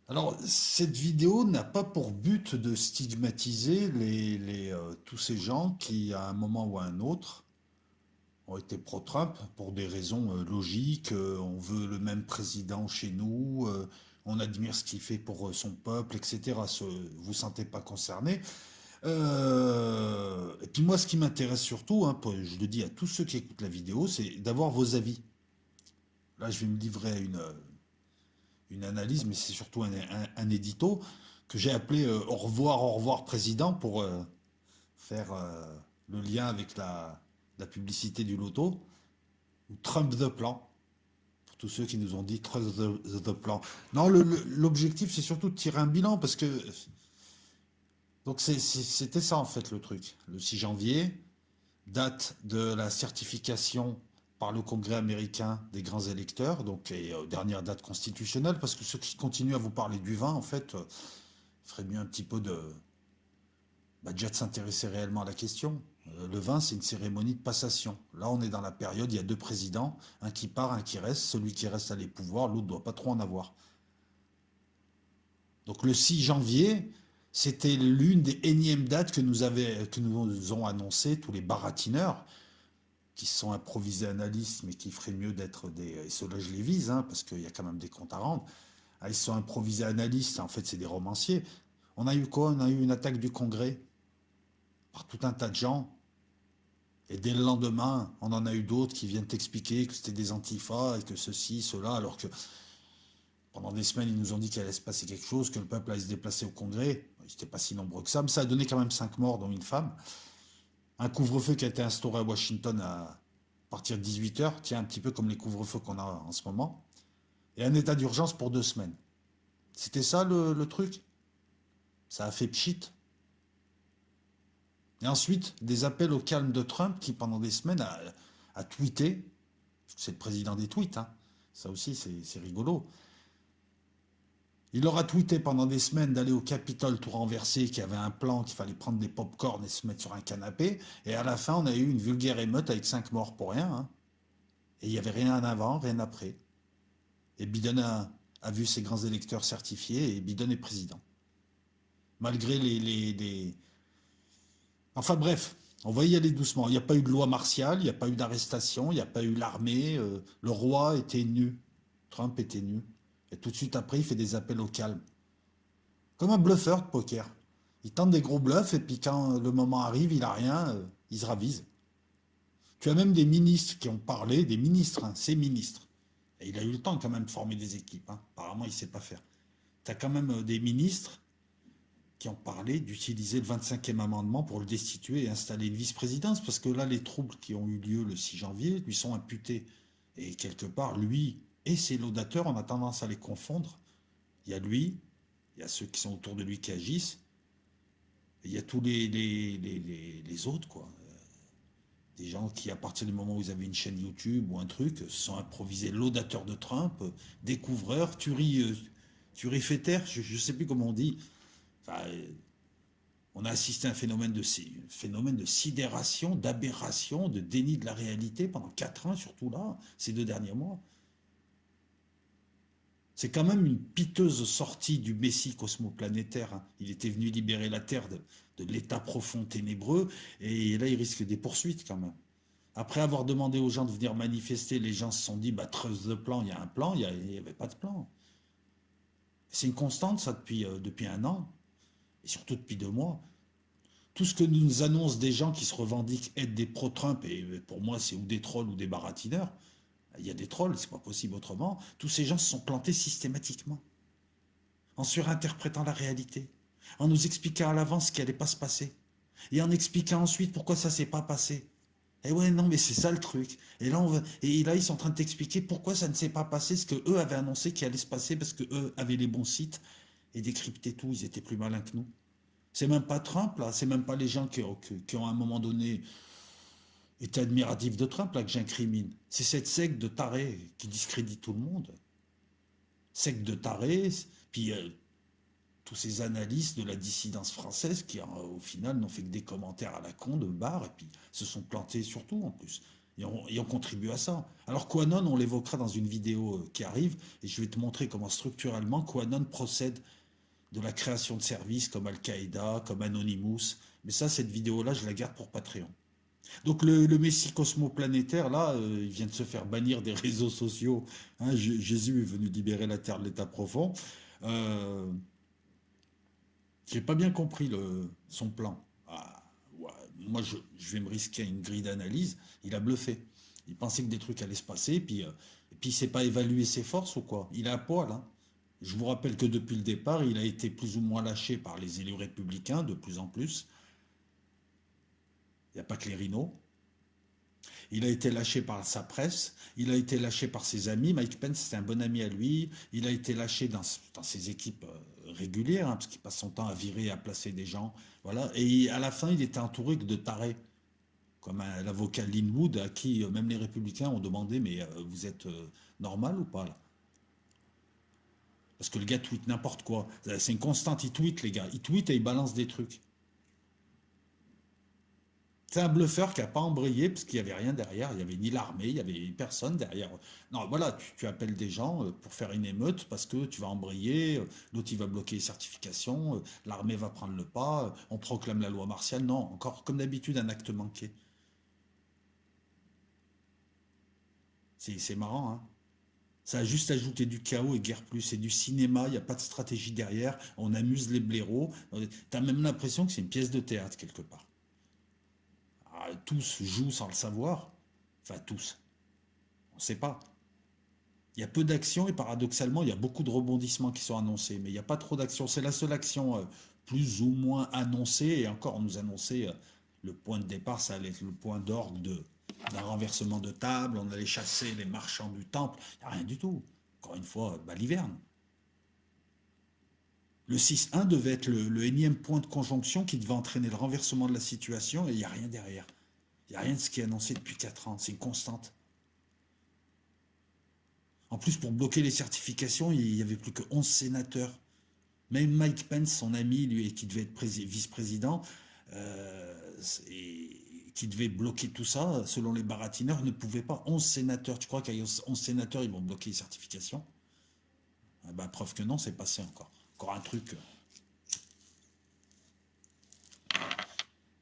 Alors, cette vidéo n'a pas pour but de stigmatiser tous ces gens qui, à un moment ou à un autre, ont été pro-Trump pour des raisons logiques. On veut le même président chez nous, on admire ce qu'il fait pour son peuple, etc. Vous ne sentez pas concerné. Et puis moi, ce qui m'intéresse surtout, hein, je le dis à tous ceux qui écoutent la vidéo, c'est d'avoir vos avis. Là, je vais me livrer à une analyse, mais c'est surtout un édito que j'ai appelé au revoir président pour faire le lien avec la publicité du loto, ou Trump the plan, pour tous ceux qui nous ont dit Trump the plan. Non, l'objectif c'est surtout de tirer un bilan parce que donc c'était ça en fait le truc. Le 6 janvier, date de la certification par le Congrès américain des grands électeurs, donc et, dernière date constitutionnelle, parce que ceux qui continuent à vous parler du vin, en fait, ferait mieux un petit peu déjà de s'intéresser réellement à la question. Le vin, c'est une cérémonie de passation. Là, on est dans la période, il y a deux présidents, un qui part, un qui reste. Celui qui reste a les pouvoirs, l'autre ne doit pas trop en avoir. Donc le 6 janvier, c'était l'une des énièmes dates que nous ont annoncé tous les baratineurs, qui se sont improvisés analystes, mais qui feraient mieux d'être des... Et ceux-là, je les vise, hein, parce qu'il y a quand même des comptes à rendre. Ah, ils se sont improvisés analystes, en fait, c'est des romanciers. On a eu quoi? On a eu une attaque du Congrès par tout un tas de gens. Et dès le lendemain, on en a eu d'autres qui viennent t'expliquer que c'était des antifas et que ceci, cela, alors que pendant des semaines, ils nous ont dit qu'il allait se passer quelque chose, que le peuple allait se déplacer au Congrès. Ils n'étaient pas si nombreux que ça, mais ça a donné quand même 5 morts, dont une femme. Un couvre-feu qui a été instauré à Washington à partir de 18 h, tiens, un petit peu comme les couvre-feux qu'on a en ce moment, et un état d'urgence pour 2 semaines. C'était ça le truc. Ça a fait pchit. Et ensuite, des appels au calme de Trump qui, pendant des semaines, a tweeté. C'est le président des tweets, hein. Ça aussi, c'est rigolo. Il aura tweeté pendant des semaines d'aller au Capitole tout renversé, qu'il y avait un plan, qu'il fallait prendre des pop-corn et se mettre sur un canapé. Et à la fin, on a eu une vulgaire émeute avec 5 morts pour rien, hein. Et il n'y avait rien avant, rien après. Et Biden a vu ses grands électeurs certifiés et Biden est président. Malgré Enfin bref, on va y aller doucement. Il n'y a pas eu de loi martiale, il n'y a pas eu d'arrestation, il n'y a pas eu l'armée. Le roi était nu. Trump était nu. Et tout de suite après, il fait des appels au calme. Comme un bluffeur de poker. Il tente des gros bluffs et puis quand le moment arrive, il n'a rien, il se ravise. Tu as même des ministres qui ont parlé, des ministres, hein, ces ministres. Et il a eu le temps quand même de former des équipes, hein. Apparemment, il ne sait pas faire. Tu as quand même des ministres qui ont parlé d'utiliser le 25e amendement pour le destituer et installer une vice-présidence, parce que là, les troubles qui ont eu lieu le 6 janvier lui sont imputés. Et quelque part, lui et ses laudateurs, on a tendance à les confondre. Il y a lui, il y a ceux qui sont autour de lui qui agissent, et il y a tous les autres, quoi. Des gens qui, à partir du moment où ils avaient une chaîne YouTube ou un truc, se sont improvisés laudateurs de Trump, découvreurs, turifétaires, je ne sais plus comment on dit. Enfin, on a assisté à un phénomène de sidération, d'aberration, de déni de la réalité pendant 4 ans, surtout là, ces 2 derniers mois. C'est quand même une piteuse sortie du Messie cosmoplanétaire, hein. Il était venu libérer la Terre de l'état profond ténébreux, et là, il risque des poursuites quand même. Après avoir demandé aux gens de venir manifester, les gens se sont dit, bah, creuse le plan, il y a un plan, il n'y avait pas de plan. C'est une constante, ça, depuis un an, et surtout depuis 2 mois. Tout ce que nous annoncent des gens qui se revendiquent être des pro-Trump, et pour moi c'est ou des trolls ou des baratineurs, il y a des trolls, c'est pas possible autrement, tous ces gens se sont plantés systématiquement, en surinterprétant la réalité, en nous expliquant à l'avance ce qui allait pas se passer, et en expliquant ensuite pourquoi ça s'est pas passé. Et ouais, non, mais c'est ça le truc. Et là, ils sont en train de t'expliquer pourquoi ça ne s'est pas passé, ce que eux avaient annoncé qui allait se passer, parce que eux avaient les bons sites et décryptaient tout, ils étaient plus malins que nous. C'est même pas Trump, là, c'est même pas les gens qui ont à un moment donné été admiratifs de Trump, là, que j'incrimine. C'est cette secte de tarés qui discrédite tout le monde. Secte de tarés, puis tous ces analystes de la dissidence française qui, au final, n'ont fait que des commentaires à la con de barre, et puis se sont plantés surtout, en plus. et on contribue à ça. Alors QAnon, on l'évoquera dans une vidéo qui arrive, et je vais te montrer comment structurellement QAnon procède de la création de services comme Al-Qaïda, comme Anonymous. Mais ça, cette vidéo-là, je la garde pour Patreon. Donc le Messie cosmoplanétaire, là, il vient de se faire bannir des réseaux sociaux. Hein, Jésus est venu libérer la terre de l'état profond. Euh, j'ai pas bien compris son plan. Ah, ouais, moi, je vais me risquer à une grille d'analyse. Il a bluffé. Il pensait que des trucs allaient se passer, et puis il sait pas évaluer ses forces ou quoi. Il est à poil, hein. Je vous rappelle que depuis le départ, il a été plus ou moins lâché par les élus républicains, de plus en plus. Il n'y a pas que les rhinos. Il a été lâché par sa presse, il a été lâché par ses amis. Mike Pence, c'était un bon ami à lui. Il a été lâché dans ses équipes régulières, hein, parce qu'il passe son temps à virer et à placer des gens. Voilà. Et à la fin, il était entouré de tarés, comme l'avocat Linwood, à qui même les républicains ont demandé, mais vous êtes normal ou pas là? Parce que le gars tweet n'importe quoi. C'est une constante, il tweet les gars. Il tweet et il balance des trucs. C'est un bluffeur qui n'a pas embrayé parce qu'il n'y avait rien derrière. Il n'y avait ni l'armée, il n'y avait personne derrière. Non, voilà, tu appelles des gens pour faire une émeute parce que tu vas embrayer, l'autre il va bloquer les certifications, l'armée va prendre le pas, on proclame la loi martiale. Non, encore comme d'habitude, un acte manqué. C'est marrant, hein. Ça a juste ajouté du chaos et guère plus. C'est du cinéma, il n'y a pas de stratégie derrière, on amuse les blaireaux. T'as même l'impression que c'est une pièce de théâtre quelque part. Ah, tous jouent sans le savoir. Enfin, tous. On ne sait pas. Il y a peu d'actions et paradoxalement, il y a beaucoup de rebondissements qui sont annoncés. Mais il n'y a pas trop d'actions. C'est la seule action plus ou moins annoncée. Et encore, on nous annonçait le point de départ, ça allait être le point d'orgue d'un renversement de table. On allait chasser les marchands du temple. Il n'y a rien du tout. Encore une fois, l'hiverne. Le 6-1 devait être le énième point de conjonction qui devait entraîner le renversement de la situation et il n'y a rien derrière. Il n'y a rien de ce qui est annoncé depuis 4 ans. C'est une constante. En plus, pour bloquer les certifications, il n'y avait plus que 11 sénateurs. Même Mike Pence, son ami, lui, qui devait être vice-président, et qui devait bloquer tout ça, selon les baratineurs, ne pouvait pas. 11 sénateurs. Tu crois qu'avec 11 sénateurs, ils vont bloquer les certifications? Ah bah, preuve que non, c'est passé encore. Encore un truc.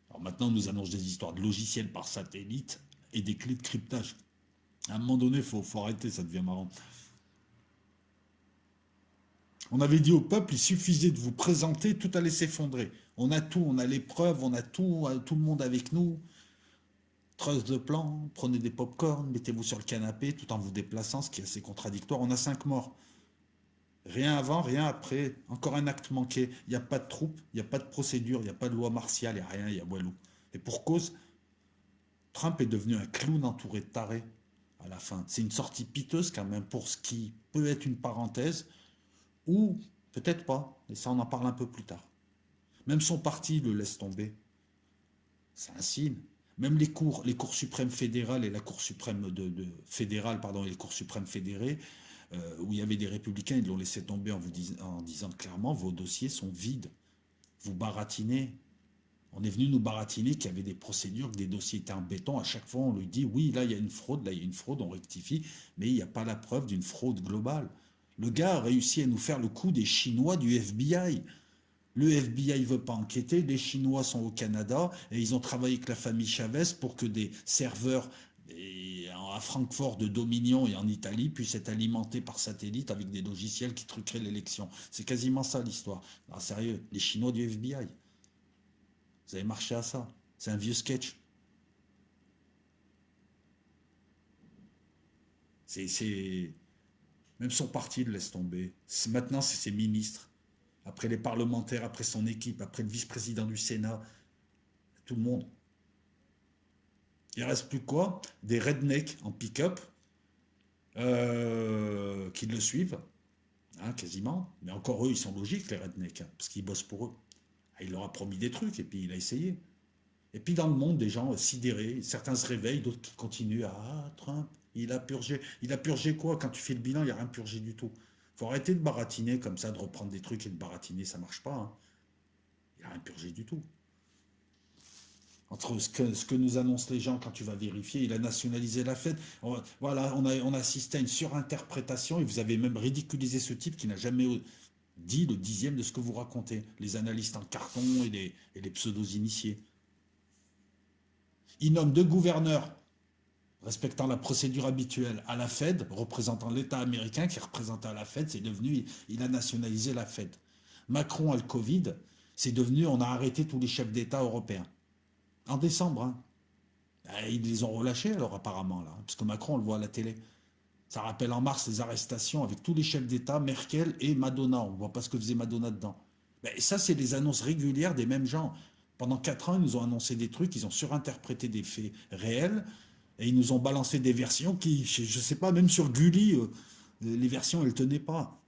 Alors maintenant, on nous annonce des histoires de logiciels par satellite et des clés de cryptage. À un moment donné, faut arrêter, ça devient marrant. On avait dit au peuple, il suffisait de vous présenter, tout allait s'effondrer. On a tout, on a les preuves, on a tout le monde avec nous. Trust de plan, prenez des pop-corn, mettez-vous sur le canapé tout en vous déplaçant, ce qui est assez contradictoire. On a 5 morts. Rien avant, rien après. Encore un acte manqué. Il n'y a pas de troupes, il n'y a pas de procédure, il n'y a pas de loi martiale, il n'y a rien, il y a Walou. Et pour cause, Trump est devenu un clown entouré de tarés à la fin. C'est une sortie piteuse quand même pour ce qui peut être une parenthèse, ou peut-être pas, et ça on en parle un peu plus tard. Même son parti le laisse tomber. C'est un signe. Même les cours suprêmes fédérales et la Cour suprême fédérale, pardon, et les cours suprêmes fédérées, où il y avait des républicains, ils l'ont laissé tomber en disant clairement, vos dossiers sont vides. Vous baratinez. On est venu nous baratiner qu'il y avait des procédures, que des dossiers étaient en béton. À chaque fois, on lui dit, oui, là, il y a une fraude, là, il y a une fraude, on rectifie, mais il n'y a pas la preuve d'une fraude globale. Le gars a réussi à nous faire le coup des Chinois du FBI. Le FBI ne veut pas enquêter, les Chinois sont au Canada et ils ont travaillé avec la famille Chavez pour que des serveurs à Francfort de Dominion et en Italie puissent être alimentés par satellite avec des logiciels qui truqueraient l'élection. C'est quasiment ça l'histoire. Alors sérieux, les Chinois du FBI, vous avez marché à ça. C'est un vieux sketch. C'est. Même son parti le laisse tomber. Maintenant, c'est ses ministres. Après les parlementaires, après son équipe, après le vice-président du Sénat, tout le monde. Il reste plus quoi? Des rednecks en pick-up qui le suivent, hein, quasiment. Mais encore eux, ils sont logiques, les rednecks, hein, parce qu'ils bossent pour eux. Ah, il leur a promis des trucs et puis il a essayé. Et puis dans le monde, des gens sidérés, certains se réveillent, d'autres qui continuent. Ah, Trump, il a purgé. Il a purgé quoi? Quand tu fais le bilan, il n'y a rien purgé du tout. Faut arrêter de baratiner comme ça, de reprendre des trucs et de baratiner, ça marche pas, hein. Il n'y a rien purgé du tout. Entre ce que nous annoncent les gens quand tu vas vérifier, il a nationalisé la Fed. Voilà, on a assisté à une surinterprétation et vous avez même ridiculisé ce type qui n'a jamais dit le dixième de ce que vous racontez. Les analystes en carton et les pseudos initiés. Il nomme deux gouverneurs respectant la procédure habituelle à la Fed, représentant l'État américain qui représentait à la Fed, c'est devenu, il a nationalisé la Fed. Macron a le Covid, c'est devenu, on a arrêté tous les chefs d'État européens. En décembre, hein. Ils les ont relâchés alors apparemment, là, parce que Macron, on le voit à la télé. Ça rappelle en mars les arrestations avec tous les chefs d'État, Merkel et Madonna. On ne voit pas ce que faisait Madonna dedans. Mais ça, c'est les annonces régulières des mêmes gens. Pendant 4 ans, ils nous ont annoncé des trucs, ils ont surinterprété des faits réels, et ils nous ont balancé des versions qui, je ne sais pas, même sur Gulli, les versions, elles ne tenaient pas.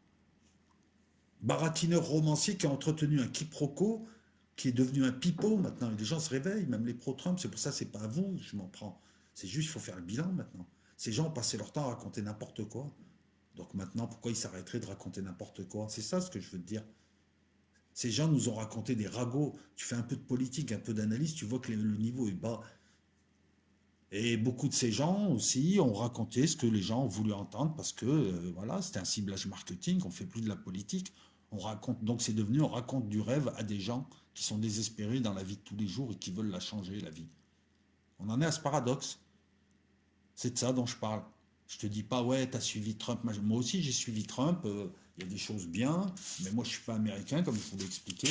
Baratineur romancier qui a entretenu un quiproquo, qui est devenu un pipeau maintenant. Et les gens se réveillent, même les pro-Trump, c'est pour ça, c'est pas à vous, je m'en prends. C'est juste, il faut faire le bilan maintenant. Ces gens ont passé leur temps à raconter n'importe quoi. Donc maintenant, pourquoi ils s'arrêteraient de raconter n'importe quoi? C'est ça ce que je veux te dire. Ces gens nous ont raconté des ragots. Tu fais un peu de politique, un peu d'analyse, tu vois que le niveau est bas. Et beaucoup de ces gens aussi ont raconté ce que les gens ont voulu entendre parce que voilà, c'était un ciblage marketing, on fait plus de la politique. On raconte, donc c'est devenu, on raconte du rêve à des gens qui sont désespérés dans la vie de tous les jours et qui veulent la changer, la vie. On en est à ce paradoxe. C'est de ça dont je parle. Je te dis pas, ouais, t'as suivi Trump. Moi aussi, j'ai suivi Trump. Il y a des choses bien, mais moi, je suis pas américain, comme je vous l'ai expliqué.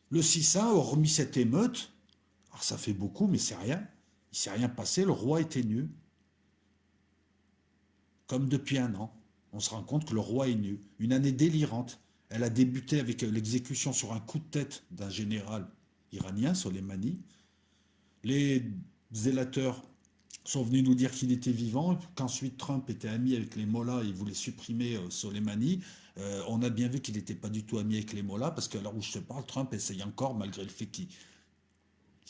Le 6-1, hormis cette émeute, alors ça fait beaucoup, mais c'est rien. Il s'est rien passé, le roi était nu, comme depuis un an. On se rend compte que le roi est nu. Une année délirante. Elle a débuté avec l'exécution sur un coup de tête d'un général iranien, Soleimani. Les zélateurs sont venus nous dire qu'il était vivant, qu'ensuite Trump était ami avec les Mollahs et il voulait supprimer Soleimani. On a bien vu qu'il n'était pas du tout ami avec les Mollahs, parce qu'à l'heure où je te parle, Trump essaye encore, malgré le fait qu'il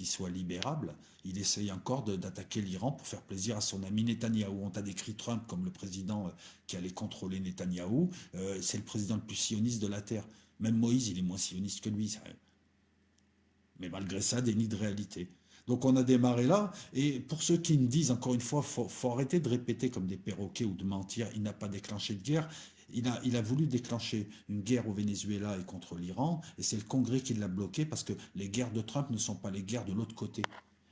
soit libérable, il essaye encore d'attaquer l'Iran pour faire plaisir à son ami Netanyahou. On t'a décrit Trump comme le président qui allait contrôler Netanyahou. C'est le président le plus sioniste de la Terre. Même Moïse, il est moins sioniste que lui. Mais malgré ça, déni de réalité. Donc on a démarré là, et pour ceux qui me disent, encore une fois, faut arrêter de répéter comme des perroquets ou de mentir, il n'a pas déclenché de guerre, il a voulu déclencher une guerre au Venezuela et contre l'Iran, et c'est le Congrès qui l'a bloqué parce que les guerres de Trump ne sont pas les guerres de l'autre côté.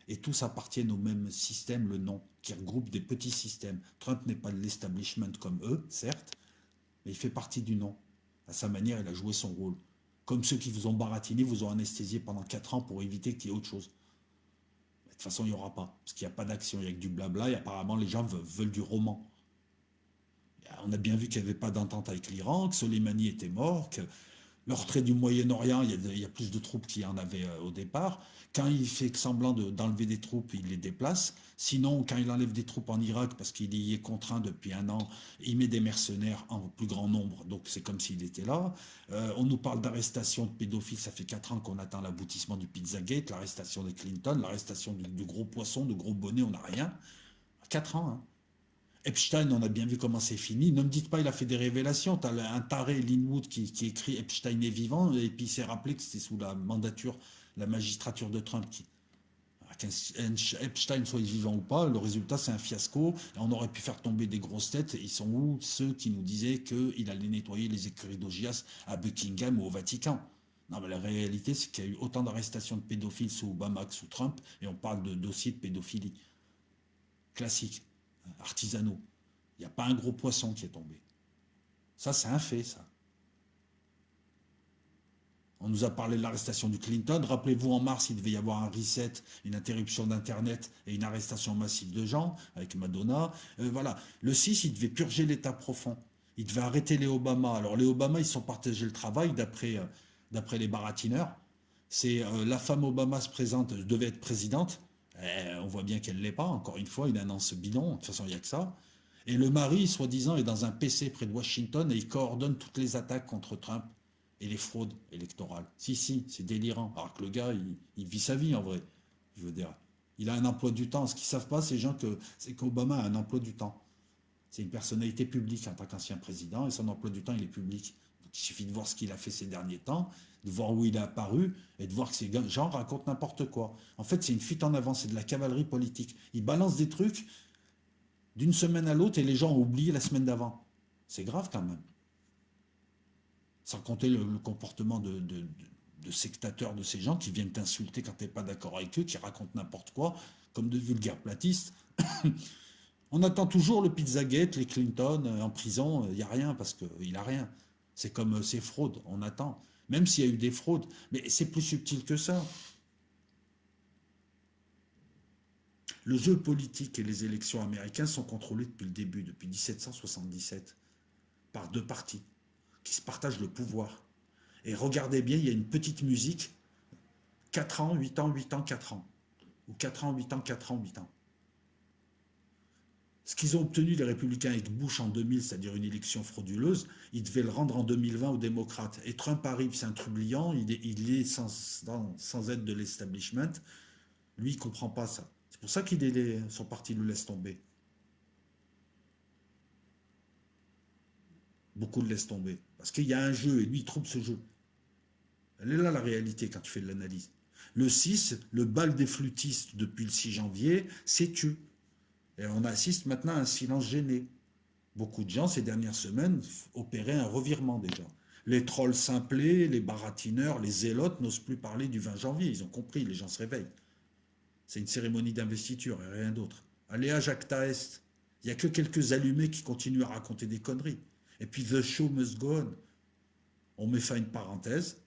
Et tous appartiennent au même système, le nom, qui regroupe des petits systèmes. Trump n'est pas de l'establishment comme eux, certes, mais il fait partie du nom. À sa manière, il a joué son rôle. Comme ceux qui vous ont baratiné, vous ont anesthésié pendant 4 ans pour éviter qu'il y ait autre chose. De toute façon, il n'y aura pas. Parce qu'il n'y a pas d'action, il n'y a que du blabla. Et apparemment, les gens veulent du roman. On a bien vu qu'il n'y avait pas d'entente avec l'Iran, que Soleimani était mort, que le retrait du Moyen-Orient, il y a plus de troupes qu'il y en avait au départ. Quand il fait semblant d'enlever des troupes, il les déplace. Sinon, quand il enlève des troupes en Irak, parce qu'il y est contraint depuis un an, il met des mercenaires en plus grand nombre. Donc c'est comme s'il était là. On nous parle d'arrestation de pédophiles. Ça fait 4 ans qu'on attend l'aboutissement du Pizzagate, l'arrestation de Clinton, l'arrestation du gros poisson, de gros bonnet, on n'a rien. 4 ans, hein. Epstein, on a bien vu comment c'est fini. Ne me dites pas il a fait des révélations. Tu as un taré, Linwood, qui écrit Epstein est vivant, et puis il s'est rappelé que c'était sous la mandature, la magistrature de Trump. Epstein soit vivant ou pas, le résultat c'est un fiasco. Et on aurait pu faire tomber des grosses têtes. Ils sont où ceux qui nous disaient qu'il allait nettoyer les écuries d'Augias à Buckingham ou au Vatican? Non, mais la réalité, c'est qu'il y a eu autant d'arrestations de pédophiles sous Obama que sous Trump, et on parle de dossiers de pédophilie. Classique, artisanaux. Il n'y a pas un gros poisson qui est tombé. Ça, c'est un fait, ça. On nous a parlé de l'arrestation du Clinton. Rappelez-vous, en mars, il devait y avoir un reset, une interruption d'Internet et une arrestation massive de gens avec Madonna. Voilà. Le 6, il devait purger l'État profond. Il devait arrêter les Obama. Alors, les Obama, ils sont partagés le travail d'après les baratineurs. C'est la femme Obama se présente, devait être présidente. On voit bien qu'elle ne l'est pas, encore une fois, une annonce bidon. De toute façon, il n'y a que ça. Et le mari, soi-disant, est dans un PC près de Washington et il coordonne toutes les attaques contre Trump et les fraudes électorales. Si, c'est délirant. Alors que le gars, il vit sa vie en vrai. Je veux dire, il a un emploi du temps. Ce qu'ils ne savent pas, ces gens, c'est qu'Obama a un emploi du temps. C'est une personnalité publique en tant qu'ancien président et son emploi du temps, il est public. Il suffit de voir ce qu'il a fait ces derniers temps, de voir où il est apparu et de voir que ces gens racontent n'importe quoi. En fait, c'est une fuite en avant, c'est de la cavalerie politique. Ils balancent des trucs d'une semaine à l'autre et les gens ont oublié la semaine d'avant. C'est grave quand même. Sans compter le comportement de sectateurs de ces gens qui viennent t'insulter quand tu n'es pas d'accord avec eux, qui racontent n'importe quoi, comme de vulgaires platistes. On attend toujours le Pizzagate, les Clinton en prison, il n'y a rien parce qu'il n'a rien. C'est comme ces fraudes, on attend. Même s'il y a eu des fraudes, mais c'est plus subtil que ça. Le jeu politique et les élections américaines sont contrôlés depuis le début, depuis 1777, par deux partis qui se partagent le pouvoir. Et regardez bien, il y a une petite musique, 4 ans, 8 ans, 8 ans, 4 ans. Ou 4 ans, 8 ans, 4 ans, 8 ans. Ce qu'ils ont obtenu, les républicains, avec Bush en 2000, c'est-à-dire une élection frauduleuse, ils devaient le rendre en 2020 aux démocrates. Et Trump arrive, c'est un trublion, il est sans aide de l'establishment. Lui, il ne comprend pas ça. C'est pour ça son parti le laisse tomber. Beaucoup le laissent tomber. Parce qu'il y a un jeu, et lui, il trouve ce jeu. Elle est là la réalité quand tu fais de l'analyse. Le 6, le bal des flûtistes depuis le 6 janvier, c'est tu. Et on assiste maintenant à un silence gêné. Beaucoup de gens, ces dernières semaines, opéraient un revirement déjà. Les trolls simplés, les baratineurs, les zélotes n'osent plus parler du 20 janvier. Ils ont compris, les gens se réveillent. C'est une cérémonie d'investiture et rien d'autre. Allez à Jacta Est. Il n'y a que quelques allumés qui continuent à raconter des conneries. Et puis The Show Must Go On. On met fin à une parenthèse.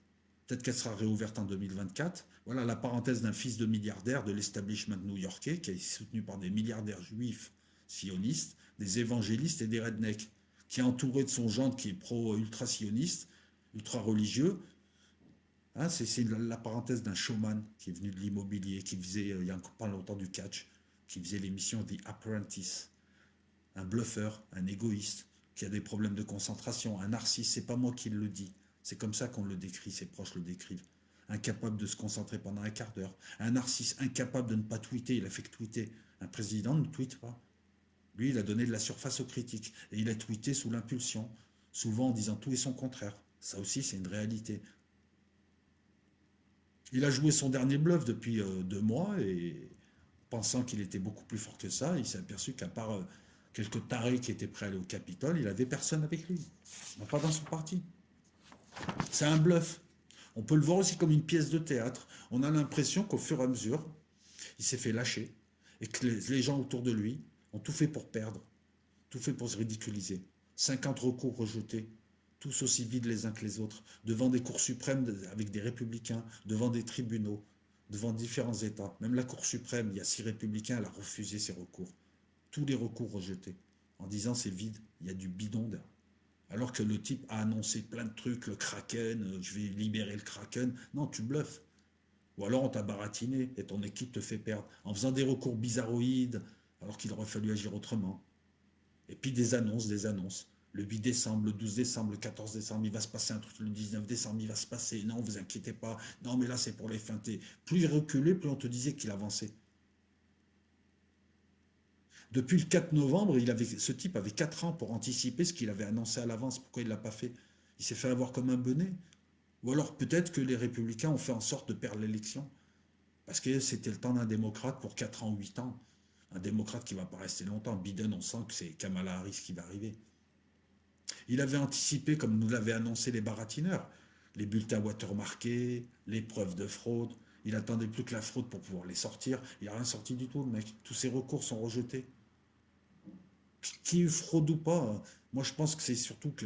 Peut-être qu'elle sera réouverte en 2024. Voilà la parenthèse d'un fils de milliardaire de l'establishment new-yorkais qui est soutenu par des milliardaires juifs sionistes, des évangélistes et des rednecks, qui est entouré de son gendre qui est pro-ultra-sioniste, ultra-religieux. Hein, c'est la parenthèse d'un showman qui est venu de l'immobilier, qui faisait, il y a encore pas longtemps, du catch, qui faisait l'émission The Apprentice. Un bluffeur, un égoïste, qui a des problèmes de concentration, un narcisse, c'est pas moi qui le dis. C'est comme ça qu'on le décrit, ses proches le décrivent. Incapable de se concentrer pendant un quart d'heure. Un narcisse incapable de ne pas tweeter, il a fait que tweeter. Un président ne tweete pas. Lui, il a donné de la surface aux critiques. Et il a tweeté sous l'impulsion, souvent en disant tout et son contraire. Ça aussi, c'est une réalité. Il a joué son dernier bluff depuis 2 mois et pensant qu'il était beaucoup plus fort que ça, il s'est aperçu qu'à part quelques tarés qui étaient prêts à aller au Capitole, il n'avait personne avec lui. Pas dans son parti. C'est un bluff. On peut le voir aussi comme une pièce de théâtre. On a l'impression qu'au fur et à mesure, il s'est fait lâcher et que les gens autour de lui ont tout fait pour perdre, tout fait pour se ridiculiser. 50 recours rejetés, tous aussi vides les uns que les autres, devant des cours suprêmes avec des républicains, devant des tribunaux, devant différents États. Même la Cour suprême, il y a 6 républicains, elle a refusé ces recours. Tous les recours rejetés, en disant c'est vide, il y a du bidon derrière. Alors que le type a annoncé plein de trucs, le Kraken, je vais libérer le Kraken. Non, tu bluffes. Ou alors on t'a baratiné et ton équipe te fait perdre en faisant des recours bizarroïdes alors qu'il aurait fallu agir autrement. Et puis des annonces, des annonces. Le 8 décembre, le 12 décembre, le 14 décembre, il va se passer un truc, le 19 décembre, il va se passer. Non, vous inquiétez pas. Non, mais là, c'est pour les feinter. Plus il reculait, plus on te disait qu'il avançait. Depuis le 4 novembre, ce type avait 4 ans pour anticiper ce qu'il avait annoncé à l'avance. Pourquoi il ne l'a pas fait? Il s'est fait avoir comme un bonnet. Ou alors peut-être que les républicains ont fait en sorte de perdre l'élection. Parce que c'était le temps d'un démocrate pour 4 ans, 8 ans. Un démocrate qui ne va pas rester longtemps. Biden, on sent que c'est Kamala Harris qui va arriver. Il avait anticipé, comme nous l'avaient annoncé les baratineurs, les bulletins watermarkés, les preuves de fraude. Il attendait plus que la fraude pour pouvoir les sortir. Il n'a rien sorti du tout, le mec. Tous ses recours sont rejetés. Qui fraude ou pas, moi je pense que c'est surtout que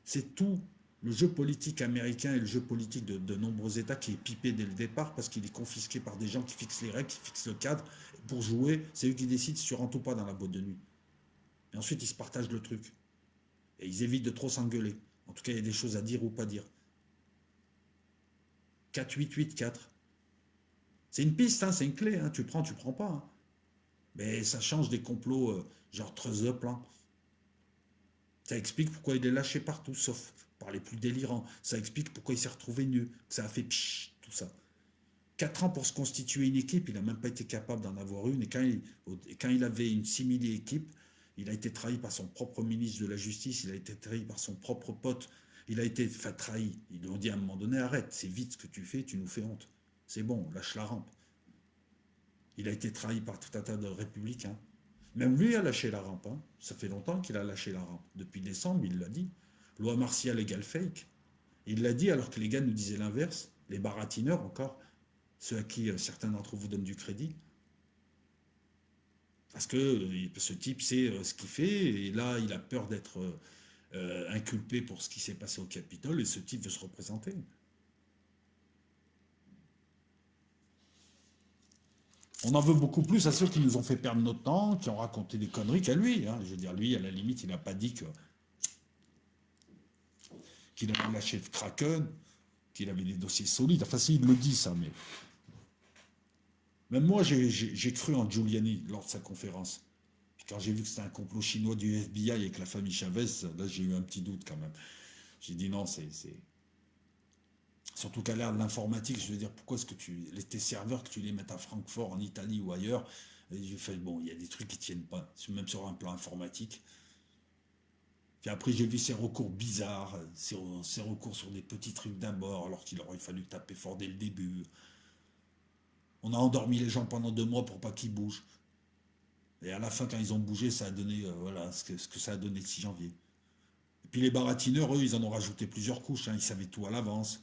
c'est tout le jeu politique américain et le jeu politique de nombreux États qui est pipé dès le départ parce qu'il est confisqué par des gens qui fixent les règles, qui fixent le cadre. Pour jouer, c'est eux qui décident si tu rentres ou pas dans la boîte de nuit. Et ensuite, ils se partagent le truc. Et ils évitent de trop s'engueuler. En tout cas, il y a des choses à dire ou pas dire. 4-8-8-4. C'est une piste, hein, c'est une clé. Hein. Tu prends pas. Hein. Mais ça change des complots genre Trust the Plan. Ça explique pourquoi il est lâché partout, sauf par les plus délirants. Ça explique pourquoi il s'est retrouvé nu. Ça a fait psh, tout ça. 4 ans pour se constituer une équipe, il n'a même pas été capable d'en avoir une. Et quand il avait une simili-équipe, Il a été trahi par son propre ministre de la Justice, il a été trahi par son propre pote, il a été trahi. Ils lui ont dit à un moment donné, arrête, c'est vite ce que tu fais, tu nous fais honte. C'est bon, lâche la rampe. Il a été trahi par tout un tas de républicains. Même lui a lâché la rampe. Hein. Ça fait longtemps qu'il a lâché la rampe. Depuis décembre, il l'a dit. Loi martiale égale fake. Il l'a dit alors que les gars nous disaient l'inverse. Les baratineurs encore, ceux à qui certains d'entre vous donnent du crédit. Parce que ce type sait ce qu'il fait, et là, il a peur d'être inculpé pour ce qui s'est passé au Capitole, et ce type veut se représenter. On en veut beaucoup plus à ceux qui nous ont fait perdre notre temps, qui ont raconté des conneries qu'à lui. Hein. Je veux dire, lui, à la limite, il n'a pas dit qu'il avait lâché le Kraken, qu'il avait des dossiers solides. Enfin, si, il le dit, ça, mais... Même moi, j'ai cru en Giuliani lors de sa conférence. Puis quand j'ai vu que c'était un complot chinois du FBI avec la famille Chavez, là, j'ai eu un petit doute quand même. J'ai dit non, c'est... Surtout qu'à l'ère de l'informatique, je veux dire, pourquoi est-ce que tes serveurs, que tu les mettes à Francfort, en Italie ou ailleurs, et j'ai fait, bon, il y a des trucs qui ne tiennent pas, même sur un plan informatique. Puis après, j'ai vu ces recours bizarres, ces recours sur des petits trucs d'abord, alors qu'il aurait fallu taper fort dès le début. On a endormi les gens pendant 2 mois pour pas qu'ils bougent. Et à la fin, quand ils ont bougé, ça a donné voilà, ce que ça a donné le 6 janvier. Et puis les baratineurs, eux, ils en ont rajouté plusieurs couches, hein, ils savaient tout à l'avance.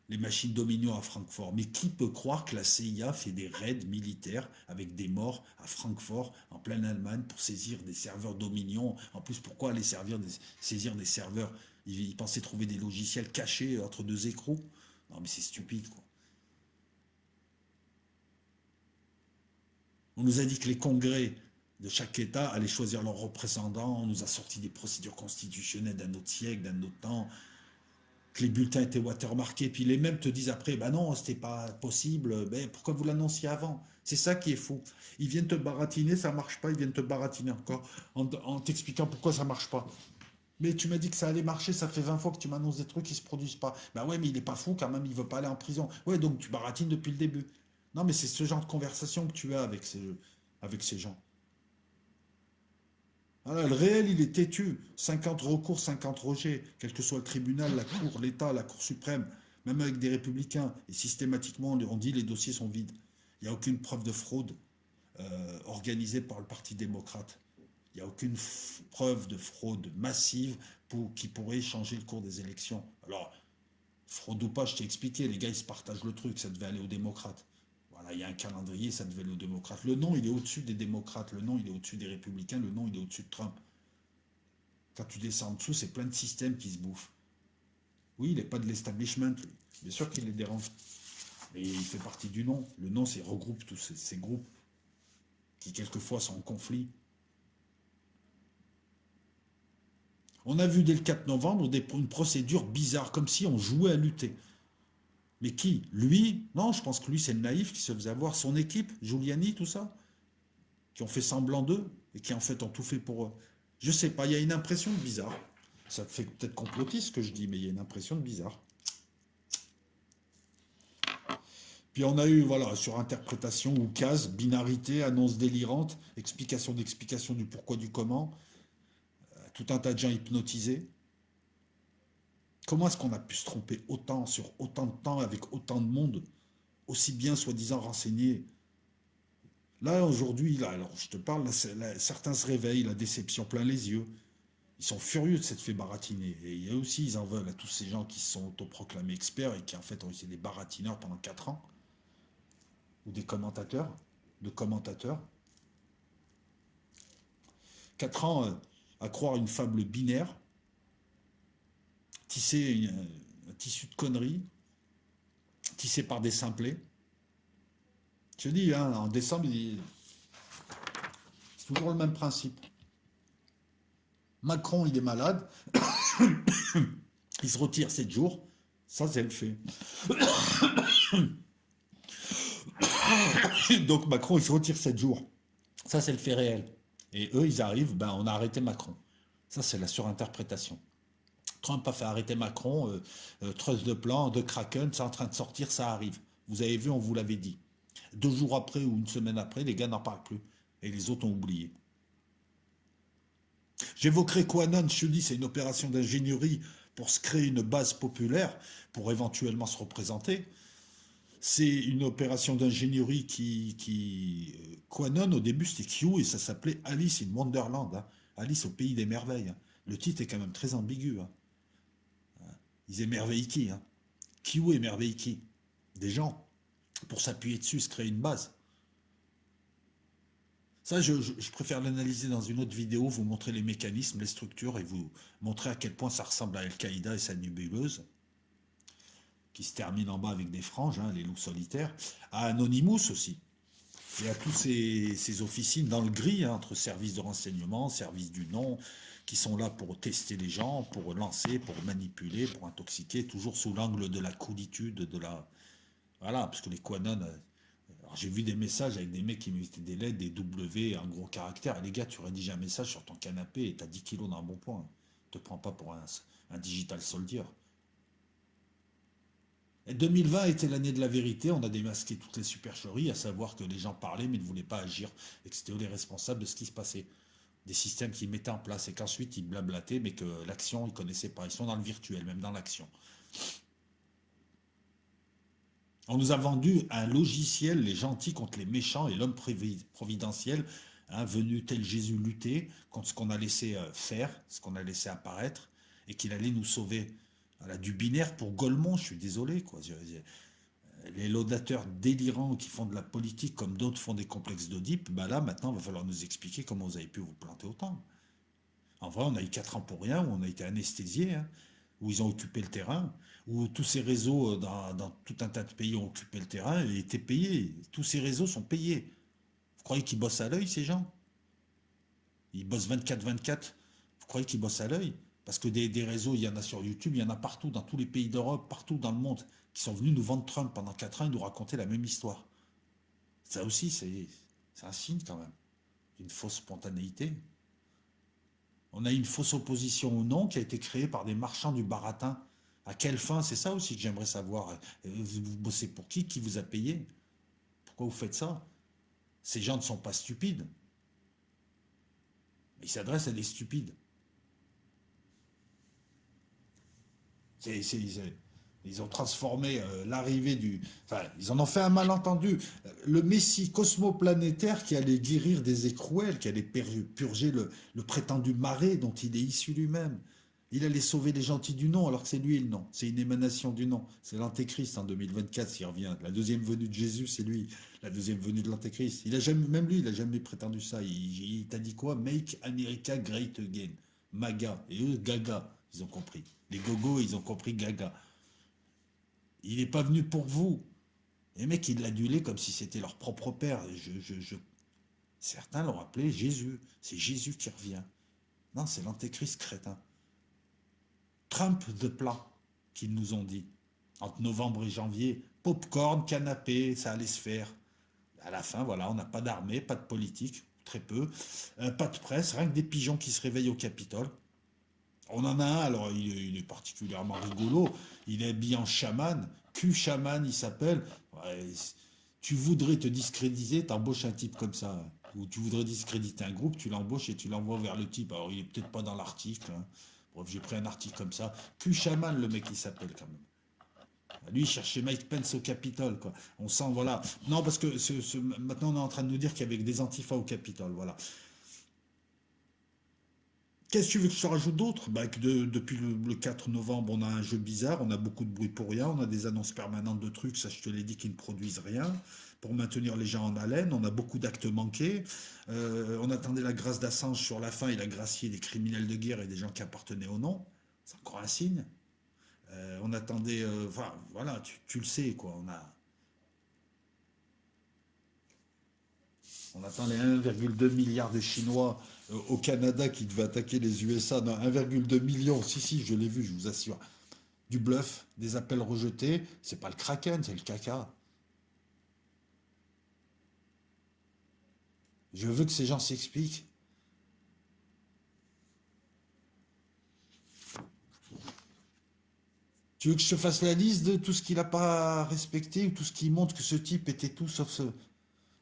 Les machines Dominion à Francfort. Mais qui peut croire que la CIA fait des raids militaires avec des morts à Francfort, en pleine Allemagne, pour saisir des serveurs Dominion? En plus, pourquoi aller saisir des serveurs? Ils pensaient trouver des logiciels cachés entre deux écrous. Non, mais c'est stupide, quoi. On nous a dit que les congrès de chaque État allaient choisir leurs représentants. On nous a sorti des procédures constitutionnelles d'un autre siècle, d'un autre temps, que les bulletins étaient watermarkés, puis les mêmes te disent après, bah non, c'était pas possible, ben pourquoi vous l'annonciez avant? C'est ça qui est fou. Ils viennent te baratiner, ça marche pas, ils viennent te baratiner encore, en t'expliquant pourquoi ça marche pas. Mais tu m'as dit que ça allait marcher, ça fait 20 fois que tu m'annonces des trucs qui se produisent pas. Bah ouais, mais il est pas fou quand même, il veut pas aller en prison. Ouais, donc tu baratines depuis le début. Non, mais c'est ce genre de conversation que tu as avec ces gens. Voilà, le réel, il est têtu. 50 recours, 50 rejets, quel que soit le tribunal, la Cour, l'État, la Cour suprême, même avec des républicains. Et systématiquement, on dit les dossiers sont vides. Il n'y a aucune preuve de fraude organisée par le Parti démocrate. Il n'y a aucune preuve de fraude massive qui pourrait changer le cours des élections. Alors, fraude ou pas, je t'ai expliqué, les gars, ils se partagent le truc, ça devait aller aux démocrates. Voilà, il y a un calendrier, ça devait aller aux démocrates. Le nom, il est au-dessus des démocrates, le nom, il est au-dessus des républicains, le nom, il est au-dessus de Trump. Quand tu descends en dessous, c'est plein de systèmes qui se bouffent. Oui, il n'est pas de l'establishment, lui. Bien sûr qu'il les dérange. Mais il fait partie du nom. Le nom, c'est regroupe tous ces groupes qui, quelquefois, sont en conflit. On a vu dès le 4 novembre une procédure bizarre, comme si on jouait à lutter. Mais qui? Lui? Non, je pense que lui, c'est le naïf qui se faisait avoir. Son équipe, Giuliani, tout ça, qui ont fait semblant d'eux et qui, en fait, ont tout fait pour eux. Je sais pas, il y a une impression de bizarre. Ça fait peut-être complotiste ce que je dis, mais il y a une impression de bizarre. Puis on a eu, voilà, sur interprétation ou case, binarité, annonce délirante, explication d'explication du pourquoi du comment, tout un tas de gens hypnotisés. Comment est-ce qu'on a pu se tromper autant sur autant de temps avec autant de monde, aussi bien soi-disant renseigné? Là, aujourd'hui, là, alors je te parle, là, certains se réveillent, la déception plein les yeux. Ils sont furieux de s'être fait baratiner. Et eux aussi, ils en veulent à tous ces gens qui se sont autoproclamés experts et qui, en fait, ont été des baratineurs pendant 4 ans. Ou des commentateurs, de commentateurs. 4 ans à croire une fable binaire, tisser un tissu de conneries, tissé par des simplets. Je te dis, hein, en décembre, c'est toujours le même principe. Macron, il est malade, il se retire 7 jours, ça c'est le fait. Donc Macron, il se retire 7 jours, ça c'est le fait réel. Et eux, ils arrivent, ben on a arrêté Macron. Ça c'est la surinterprétation. Trump a fait arrêter Macron, trust de plan, de Kraken, c'est en train de sortir, ça arrive. Vous avez vu, on vous l'avait dit. 2 jours après ou une semaine après, les gars n'en parlent plus. Et les autres ont oublié. J'évoquerai Quanon, je te dis, c'est une opération d'ingénierie pour se créer une base populaire, pour éventuellement se représenter. C'est une opération d'ingénierie Quanon, au début, c'était Q et ça s'appelait Alice in Wonderland, hein. Alice au pays des merveilles, hein. Le titre est quand même très ambigu, hein. Ils émerveillent qui, hein? Q émerveille qui? Des gens. Pour s'appuyer dessus, se créer une base. Ça, je préfère l'analyser dans une autre vidéo, vous montrer les mécanismes, les structures et vous montrer à quel point ça ressemble à Al-Qaïda et sa nébuleuse, qui se termine en bas avec des franges, hein, les loups solitaires, à Anonymous aussi, et à tous ces officines dans le gris, hein, entre services de renseignement, services du non, qui sont là pour tester les gens, pour lancer, pour manipuler, pour intoxiquer, toujours sous l'angle de la coolitude, de la... Voilà, parce que les Quanon... Alors j'ai vu des messages avec des mecs qui mettaient des lettres, des W, un gros caractère. Et les gars, tu rédiges un message sur ton canapé et t'as 10 kilos dans un bon point. Te prends pas pour un digital soldier. Et 2020 était l'année de la vérité, on a démasqué toutes les supercheries, à savoir que les gens parlaient mais ne voulaient pas agir, et que c'était eux les responsables de ce qui se passait. Des systèmes qu'ils mettaient en place, et qu'ensuite ils blablataient, mais que l'action, ils connaissaient pas. Ils sont dans le virtuel, même dans l'action. On nous a vendu un logiciel, les gentils contre les méchants, et l'homme providentiel, hein, venu tel Jésus lutter contre ce qu'on a laissé faire, ce qu'on a laissé apparaître, et qu'il allait nous sauver. Voilà, du binaire pour Golemont, je suis désolé, quoi. Les laudateurs délirants qui font de la politique comme d'autres font des complexes d'Oedipe, bah là maintenant il va falloir nous expliquer comment vous avez pu vous planter autant. En vrai, on a eu 4 ans pour rien, où on a été anesthésiés, hein, où ils ont occupé le terrain, où tous ces réseaux dans tout un tas de pays ont occupé le terrain et étaient payés. Tous ces réseaux sont payés. Vous croyez qu'ils bossent à l'œil, ces gens? Ils bossent 24/24. Vous croyez qu'ils bossent à l'œil? Parce que des réseaux, il y en a sur YouTube, il y en a partout, dans tous les pays d'Europe, partout dans le monde, qui sont venus nous vendre Trump pendant 4 ans et nous raconter la même histoire. Ça aussi, c'est un signe quand même, une fausse spontanéité. On a une fausse opposition au non qui a été créée par des marchands du baratin. À quelle fin? C'est ça aussi que j'aimerais savoir. Vous bossez pour qui? Qui vous a payé? Pourquoi vous faites ça? Ces gens ne sont pas stupides. Ils s'adressent à des stupides. Ils ont transformé l'arrivée du... Enfin, ils en ont fait un malentendu. Le messie cosmoplanétaire qui allait guérir des écrouelles, qui allait purger le prétendu marais dont il est issu lui-même. Il allait sauver les gentils du non, alors que c'est lui le non. C'est une émanation du non. C'est l'antéchrist en 2024 s'il revient. La deuxième venue de Jésus, c'est lui. La deuxième venue de l'antéchrist. Il a jamais, même lui, il n'a jamais prétendu ça. Il t'a dit quoi? Make America Great Again. MAGA. Et eux, Gaga. Ils ont compris. Les gogos, ils ont compris Gaga. Il n'est pas venu pour vous. Les mecs, ils l'adulaient comme si c'était leur propre père. Certains l'ont appelé Jésus. C'est Jésus qui revient. Non, c'est l'antéchrist crétin. Trump de plat, qu'ils nous ont dit. Entre novembre et janvier, popcorn, canapé, ça allait se faire. À la fin, voilà, on n'a pas d'armée, pas de politique, très peu, pas de presse, rien que des pigeons qui se réveillent au Capitole. On en a un, alors il est particulièrement rigolo, il est habillé en chaman, Q-chaman il s'appelle. Ouais, tu voudrais te discréditer, t'embauches un type comme ça. Ou tu voudrais discréditer un groupe, tu l'embauches et tu l'envoies vers le type. Alors il est peut-être pas dans l'article, hein. Bref, j'ai pris un article comme ça. Q-chaman le mec il s'appelle quand même. Lui, il cherchait Mike Pence au Capitole, quoi. On sent, voilà. Non, parce que maintenant, on est en train de nous dire qu'il y avait des antifas au Capitole, voilà. Qu'est-ce que tu veux que je te rajoute d'autre? Bah, depuis le 4 novembre, on a un jeu bizarre, on a beaucoup de bruit pour rien, on a des annonces permanentes de trucs, ça je te l'ai dit, qui ne produisent rien, pour maintenir les gens en haleine, on a beaucoup d'actes manqués, on attendait la grâce d'Assange sur la fin, il a gracié des criminels de guerre et des gens qui appartenaient au non, c'est encore un signe. On attendait, enfin voilà, tu le sais, quoi, on attend les 1,2 milliard de Chinois au Canada qui devaient attaquer les USA. Non, 1,2 million, si, si, je l'ai vu, je vous assure. Du bluff, des appels rejetés, c'est pas le Kraken, c'est le caca. Je veux que ces gens s'expliquent. Tu veux que je te fasse la liste de tout ce qu'il n'a pas respecté ou tout ce qui montre que ce type était tout sauf ce...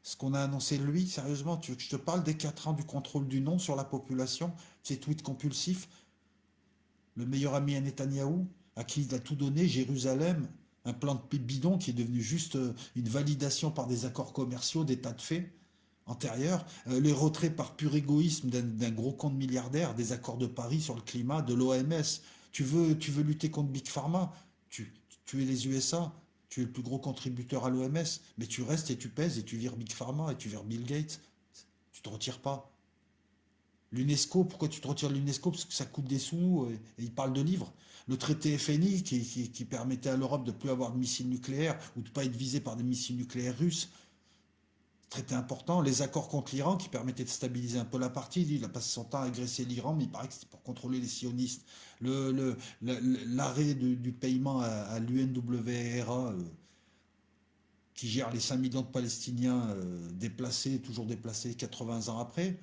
Ce qu'on a annoncé de lui, sérieusement, tu veux que je te parle des 4 ans du contrôle du non sur la population, ces tweets compulsifs, le meilleur ami à Netanyahou, à qui il a tout donné, Jérusalem, un plan de bidon qui est devenu juste une validation par des accords commerciaux, des tas de faits antérieurs, les retraits par pur égoïsme d'un gros compte milliardaire, des accords de Paris sur le climat, de l'OMS. Tu veux lutter contre Big Pharma, tu, tu es les USA, tu es le plus gros contributeur à l'OMS, mais tu restes et tu pèses et tu vires Big Pharma et tu vires Bill Gates. Tu te retires pas. L'UNESCO, pourquoi tu te retires de l'UNESCO? Parce que ça coûte des sous et il parle de livres. Le traité FNI qui permettait à l'Europe de ne plus avoir de missiles nucléaires ou de ne pas être visé par des missiles nucléaires russes. Traité important. Les accords contre l'Iran qui permettaient de stabiliser un peu la partie. Il a passé son temps à agresser l'Iran, mais il paraît que c'était pour contrôler les sionistes. L'arrêt du paiement à l'UNWRA qui gère les 5 millions de Palestiniens déplacés, toujours déplacés 80 ans après.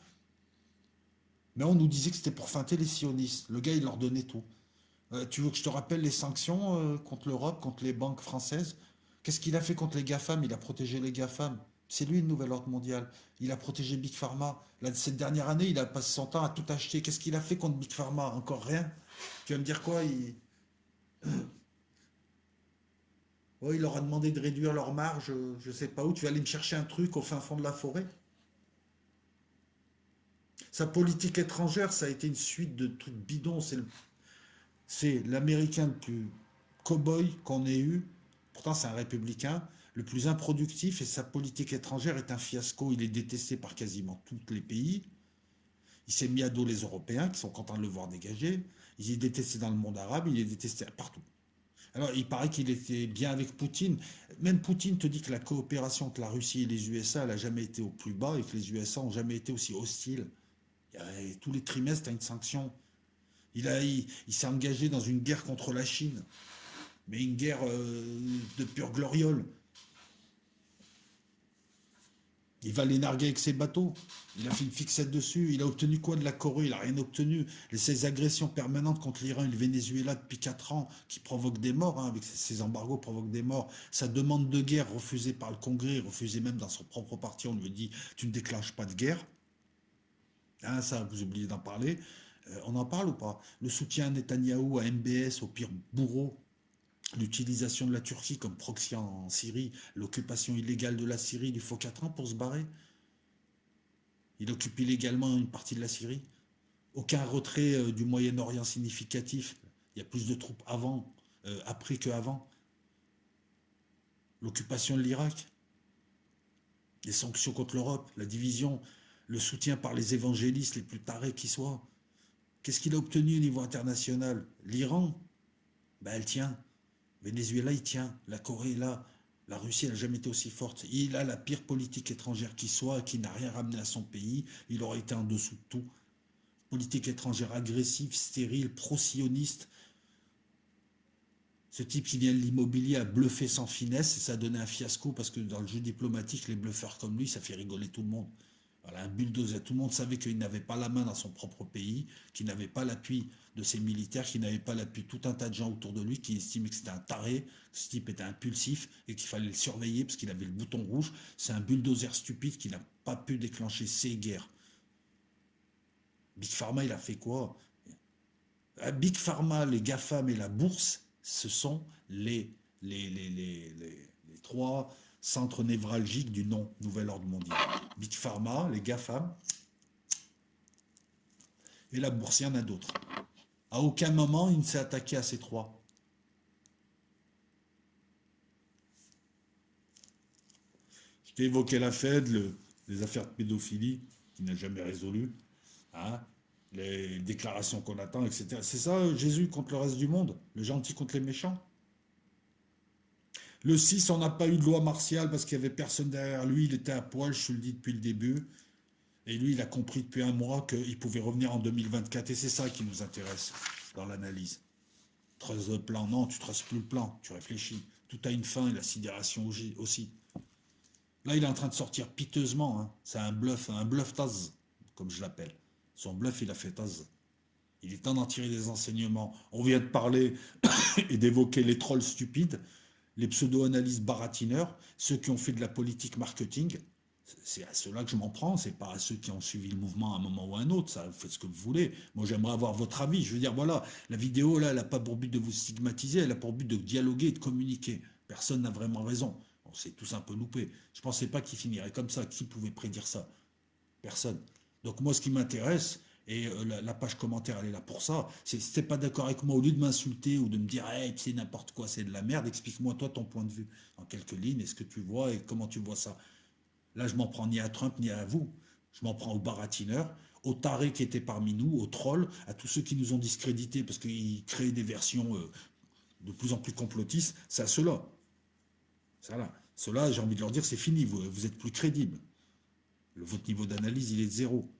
Mais on nous disait que c'était pour feinter les sionistes. Le gars, il leur donnait tout. Tu veux que je te rappelle les sanctions contre l'Europe, contre les banques françaises? Qu'est-ce qu'il a fait contre les GAFAM? Il a protégé les GAFAM. C'est lui le nouvel ordre mondial. Il a protégé Big Pharma. Là, cette dernière année, il a passé son temps à tout acheter. Qu'est-ce qu'il a fait contre Big Pharma? Encore rien. Tu vas me dire quoi? Oh, il leur a demandé de réduire leur marge, je sais pas où. Tu vas aller me chercher un truc au fin fond de la forêt? Sa politique étrangère, ça a été une suite de trucs bidons. C'est l'Américain le plus cow-boy qu'on ait eu. Pourtant, c'est un républicain. Le plus improductif et sa politique étrangère est un fiasco. Il est détesté par quasiment tous les pays. Il s'est mis à dos les Européens qui sont contents de le voir dégager. Il est détesté dans le monde arabe. Il est détesté partout. Alors, il paraît qu'il était bien avec Poutine. Même Poutine te dit que la coopération entre la Russie et les USA, elle n'a jamais été au plus bas et que les USA n'ont jamais été aussi hostiles. Tous les trimestres, tu as une sanction. Il s'est engagé dans une guerre contre la Chine, mais une guerre de pure gloriole. Il va les narguer avec ses bateaux. Il a fait une fixette dessus. Il a obtenu quoi de la Corée? Il n'a rien obtenu. Ces agressions permanentes contre l'Iran et le Venezuela depuis 4 ans, qui provoquent des morts, hein, avec ces embargos, provoquent des morts. Sa demande de guerre refusée par le Congrès, refusée même dans son propre parti, on lui dit tu ne déclenches pas de guerre. Hein, ça, vous oubliez d'en parler. On en parle ou pas? Le soutien à Netanyahou, à MBS, au pire bourreau, l'utilisation de la Turquie comme proxy en Syrie, l'occupation illégale de la Syrie, il faut 4 ans pour se barrer. Il occupe illégalement une partie de la Syrie. Aucun retrait du Moyen-Orient significatif. Il y a plus de troupes après qu'avant. L'occupation de l'Irak, les sanctions contre l'Europe, la division, le soutien par les évangélistes les plus tarés qui soient. Qu'est-ce qu'il a obtenu au niveau international? L'Iran, ben elle tient. Venezuela, il tient. La Corée est là. La Russie, elle n'a jamais été aussi forte. Il a la pire politique étrangère qui soit, qui n'a rien ramené à son pays. Il aurait été en dessous de tout. Politique étrangère agressive, stérile, pro-sioniste. Ce type qui vient de l'immobilier a bluffé sans finesse et ça a donné un fiasco parce que dans le jeu diplomatique, les bluffeurs comme lui, ça fait rigoler tout le monde. Voilà, un bulldozer. Tout le monde savait qu'il n'avait pas la main dans son propre pays, qu'il n'avait pas l'appui de ses militaires, qu'il n'avait pas l'appui de tout un tas de gens autour de lui qui estimaient que c'était un taré, que ce type était impulsif et qu'il fallait le surveiller parce qu'il avait le bouton rouge. C'est un bulldozer stupide qui n'a pas pu déclencher ces guerres. Big Pharma, il a fait quoi? Big Pharma, les GAFAM et la bourse, ce sont les trois centres névralgiques du nouvel ordre mondial. Big Pharma, les GAFAM et la bourse, il y en a d'autres. À aucun moment, il ne s'est attaqué à ces trois. Je t'ai évoqué la Fed, les affaires de pédophilie, qui n'a jamais résolu. Hein, les déclarations qu'on attend, etc. C'est ça, Jésus contre le reste du monde, le gentil contre les méchants. Le 6, on n'a pas eu de loi martiale parce qu'il n'y avait personne derrière lui, il était à poil, je te le dis depuis le début. Et lui, il a compris depuis un mois qu'il pouvait revenir en 2024. Et c'est ça qui nous intéresse dans l'analyse. Trace le plan, non, tu traces plus le plan, tu réfléchis. Tout a une fin et la sidération aussi. Là, il est en train de sortir piteusement. Hein. C'est un bluff Taz, comme je l'appelle. Son bluff, il a fait Taz. Il est temps d'en tirer des enseignements. On vient de parler et d'évoquer les trolls stupides, les pseudo-analystes baratineurs, ceux qui ont fait de la politique marketing. C'est à ceux-là que je m'en prends, c'est pas à ceux qui ont suivi le mouvement à un moment ou à un autre, ça, vous faites ce que vous voulez. Moi, j'aimerais avoir votre avis. Je veux dire, voilà, la vidéo, là, elle n'a pas pour but de vous stigmatiser, elle a pour but de dialoguer et de communiquer. Personne n'a vraiment raison. On s'est tous un peu loupés. Je pensais pas qu'il finirait comme ça. Qui pouvait prédire ça? Personne. Donc moi, ce qui m'intéresse, et la page commentaire, elle est là pour ça, c'est si t'es pas d'accord avec moi, au lieu de m'insulter ou de me dire, hey, c'est n'importe quoi, c'est de la merde, explique-moi toi ton point de vue. En quelques lignes, est-ce que tu vois et comment tu vois ça? Là, je m'en prends ni à Trump ni à vous. Je m'en prends aux baratineurs, aux tarés qui étaient parmi nous, aux trolls, à tous ceux qui nous ont discrédités parce qu'ils créent des versions de plus en plus complotistes. C'est à ceux-là. Voilà. Ceux-là, j'ai envie de leur dire, c'est fini, vous êtes plus crédibles. Votre niveau d'analyse, il est de zéro.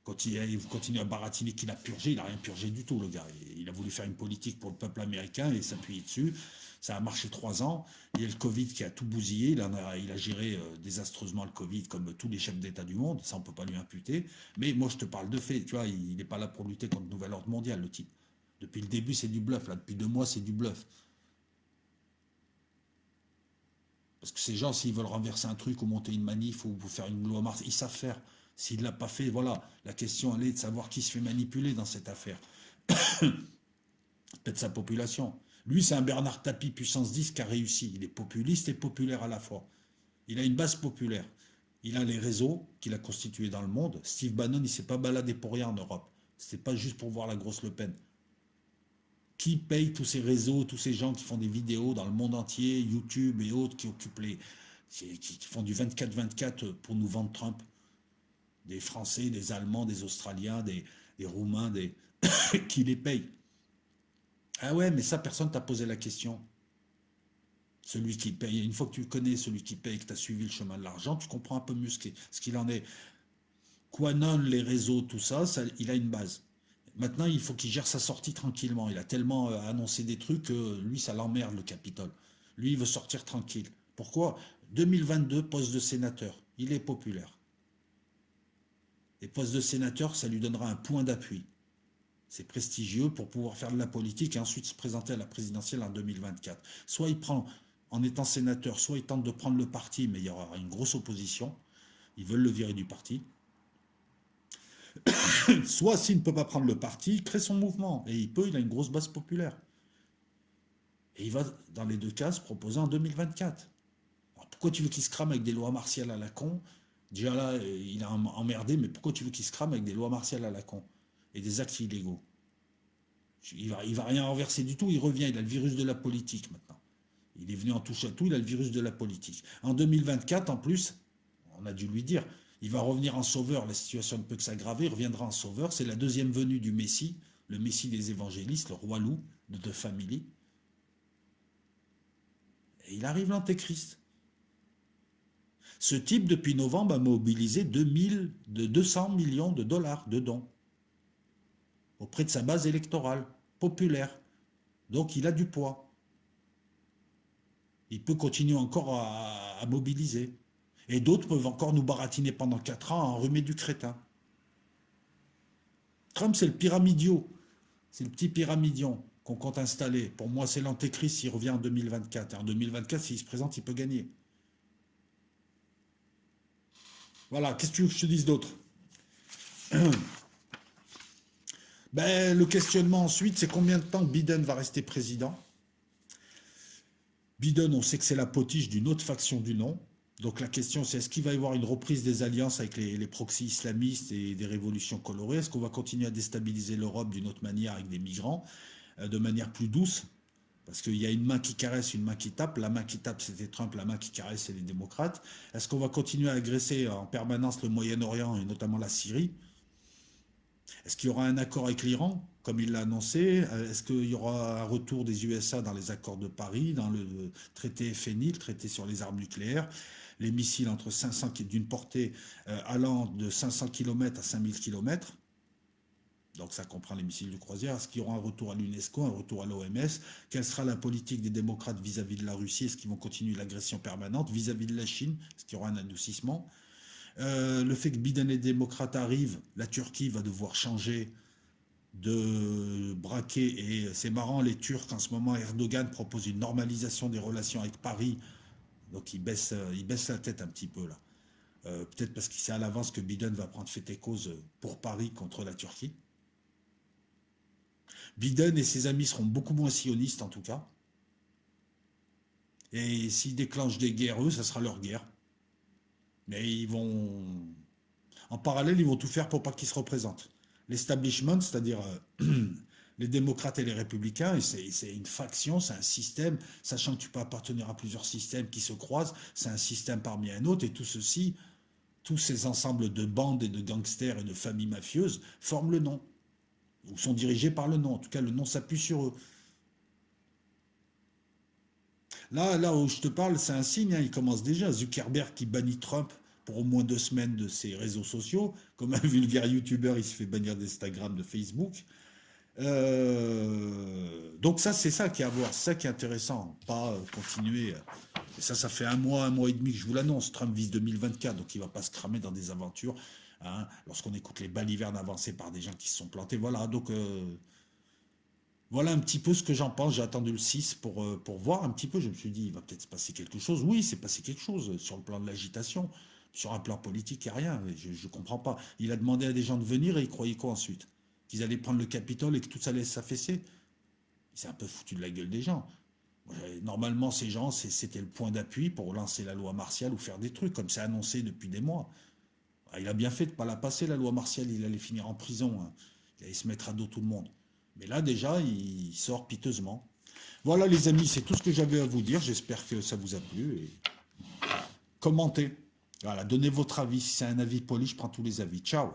Quand vous continuez à baratiner qu'il a purgé, il n'a rien purgé du tout, le gars. Il a voulu faire une politique pour le peuple américain et s'appuyer dessus. Ça a marché 3 ans. Il y a le Covid qui a tout bousillé. Il a géré désastreusement le Covid comme tous les chefs d'État du monde. Ça, on ne peut pas lui imputer. Mais moi, je te parle de fait. Tu vois, il n'est pas là pour lutter contre le nouvel ordre mondial, le type. Depuis le début, c'est du bluff. Là, depuis 2 mois, c'est du bluff. Parce que ces gens, s'ils veulent renverser un truc ou monter une manif ou faire une loi Mars, ils savent faire. S'il ne l'a pas fait, voilà. La question, elle est de savoir qui se fait manipuler dans cette affaire. Peut-être sa population. Lui, c'est un Bernard Tapie puissance 10 qui a réussi. Il est populiste et populaire à la fois. Il a une base populaire. Il a les réseaux qu'il a constitués dans le monde. Steve Bannon, il ne s'est pas baladé pour rien en Europe. C'est pas juste pour voir la grosse Le Pen. Qui paye tous ces réseaux, tous ces gens qui font des vidéos dans le monde entier, YouTube et autres, qui occupent qui font du 24-24 pour nous vendre Trump? Des Français, des Allemands, des Australiens, des Roumains, qui les payent? Ah ouais, mais ça, personne t'a posé la question. Celui qui paye, une fois que tu connais celui qui paye, que tu as suivi le chemin de l'argent, tu comprends un peu mieux ce qu'il en est. Quanon, les réseaux, tout ça, il a une base. Maintenant, il faut qu'il gère sa sortie tranquillement. Il a tellement annoncé des trucs que lui, ça l'emmerde, le Capitole. Lui, il veut sortir tranquille. Pourquoi? 2022, poste de sénateur. Il est populaire. Et poste de sénateur, ça lui donnera un point d'appui. C'est prestigieux pour pouvoir faire de la politique et ensuite se présenter à la présidentielle en 2024. Soit il prend, en étant sénateur, soit il tente de prendre le parti, mais il y aura une grosse opposition. Ils veulent le virer du parti. Soit s'il ne peut pas prendre le parti, il crée son mouvement. Et il a une grosse base populaire. Et il va, dans les deux cas, se proposer en 2024. Alors pourquoi tu veux qu'il se crame avec des lois martiales à la con? Déjà là, il a emmerdé, mais pourquoi tu veux qu'il se crame avec des lois martiales à la con et des actes illégaux? Il va rien renverser du tout, il revient, il a le virus de la politique maintenant. Il est venu en touche à tout, il a le virus de la politique. En 2024, en plus, on a dû lui dire, il va revenir en sauveur, la situation ne peut que s'aggraver, il reviendra en sauveur, c'est la deuxième venue du Messie, le Messie des évangélistes, le roi loup de The Family. Et il arrive l'antéchrist. Ce type, depuis novembre, a mobilisé 200 millions de dollars de dons auprès de sa base électorale, populaire. Donc il a du poids. Il peut continuer encore à mobiliser. Et d'autres peuvent encore nous baratiner pendant 4 ans à enrhumer du crétin. Trump, c'est le pyramidio. C'est le petit pyramidion qu'on compte installer. Pour moi, c'est l'antéchrist s'il revient en 2024. Et en 2024, s'il se présente, il peut gagner. Voilà, qu'est-ce que tu veux que je te dise d'autre? Ben, le questionnement ensuite, c'est combien de temps Biden va rester président? Biden, on sait que c'est la potiche d'une autre faction du nom. Donc la question, c'est est-ce qu'il va y avoir une reprise des alliances avec les proxys islamistes et des révolutions colorées? Est-ce qu'on va continuer à déstabiliser l'Europe d'une autre manière avec des migrants, de manière plus douce? Parce qu'il y a une main qui caresse, une main qui tape. La main qui tape, c'était Trump. La main qui caresse, c'est les démocrates. Est-ce qu'on va continuer à agresser en permanence le Moyen-Orient et notamment la Syrie? Est-ce qu'il y aura un accord avec l'Iran, comme il l'a annoncé? Est-ce qu'il y aura un retour des USA dans les accords de Paris, dans le traité FNI, le traité sur les armes nucléaires, les missiles entre 500 d'une portée allant de 500 km à 5000 km? Donc ça comprend les missiles de croisière. Est-ce qu'il y aura un retour à l'UNESCO, un retour à l'OMS? Quelle sera la politique des démocrates vis-à-vis de la Russie? Est-ce qu'ils vont continuer l'agression permanente vis-à-vis de la Chine? Est-ce qu'il y aura un adoucissement? Le fait que Biden et les démocrates arrivent, la Turquie va devoir changer de braquet. Et c'est marrant, les Turcs, en ce moment, Erdogan propose une normalisation des relations avec Paris. Donc il baisse la tête un petit peu là. Peut-être parce qu'il sait à l'avance que Biden va prendre fait et cause pour Paris contre la Turquie. Biden et ses amis seront beaucoup moins sionistes en tout cas. Et s'ils déclenchent des guerres, eux, ça sera leur guerre. Mais ils vont... En parallèle, ils vont tout faire pour pas qu'ils se représentent. L'establishment, c'est-à-dire les démocrates et les républicains, et c'est une faction, c'est un système, sachant que tu peux appartenir à plusieurs systèmes qui se croisent, c'est un système parmi un autre, et tout ceci, tous ces ensembles de bandes et de gangsters et de familles mafieuses forment le nom, ou sont dirigés par le nom, en tout cas le nom s'appuie sur eux. Là où je te parle, c'est un signe, hein, il commence déjà. Zuckerberg qui bannit Trump pour au moins 2 semaines de ses réseaux sociaux. Comme un vulgaire youtubeur, il se fait bannir d'Instagram, de Facebook. Donc ça, c'est ça qui est à voir, c'est ça qui est intéressant. Pas continuer. Et ça fait un mois et demi que je vous l'annonce. Trump vise 2024, donc il ne va pas se cramer dans des aventures. Hein, lorsqu'on écoute les balivernes avancées par des gens qui se sont plantés. Voilà, donc... voilà un petit peu ce que j'en pense. J'ai attendu le 6 pour voir un petit peu. Je me suis dit, il va peut-être se passer quelque chose. Oui, c'est passé quelque chose sur le plan de l'agitation. Sur un plan politique, il n'y a rien. Je ne comprends pas. Il a demandé à des gens de venir et il croyait quoi ensuite? Qu'ils allaient prendre le Capitole et que tout ça allait s'affaisser? Il s'est un peu foutu de la gueule des gens. Normalement, ces gens, c'était le point d'appui pour lancer la loi martiale ou faire des trucs, comme c'est annoncé depuis des mois. Il a bien fait de ne pas la passer, la loi martiale. Il allait finir en prison. Hein. Il allait se mettre à dos tout le monde. Mais là, déjà, il sort piteusement. Voilà, les amis, c'est tout ce que j'avais à vous dire. J'espère que ça vous a plu. Et commentez. Voilà, donnez votre avis. Si c'est un avis poli, je prends tous les avis. Ciao.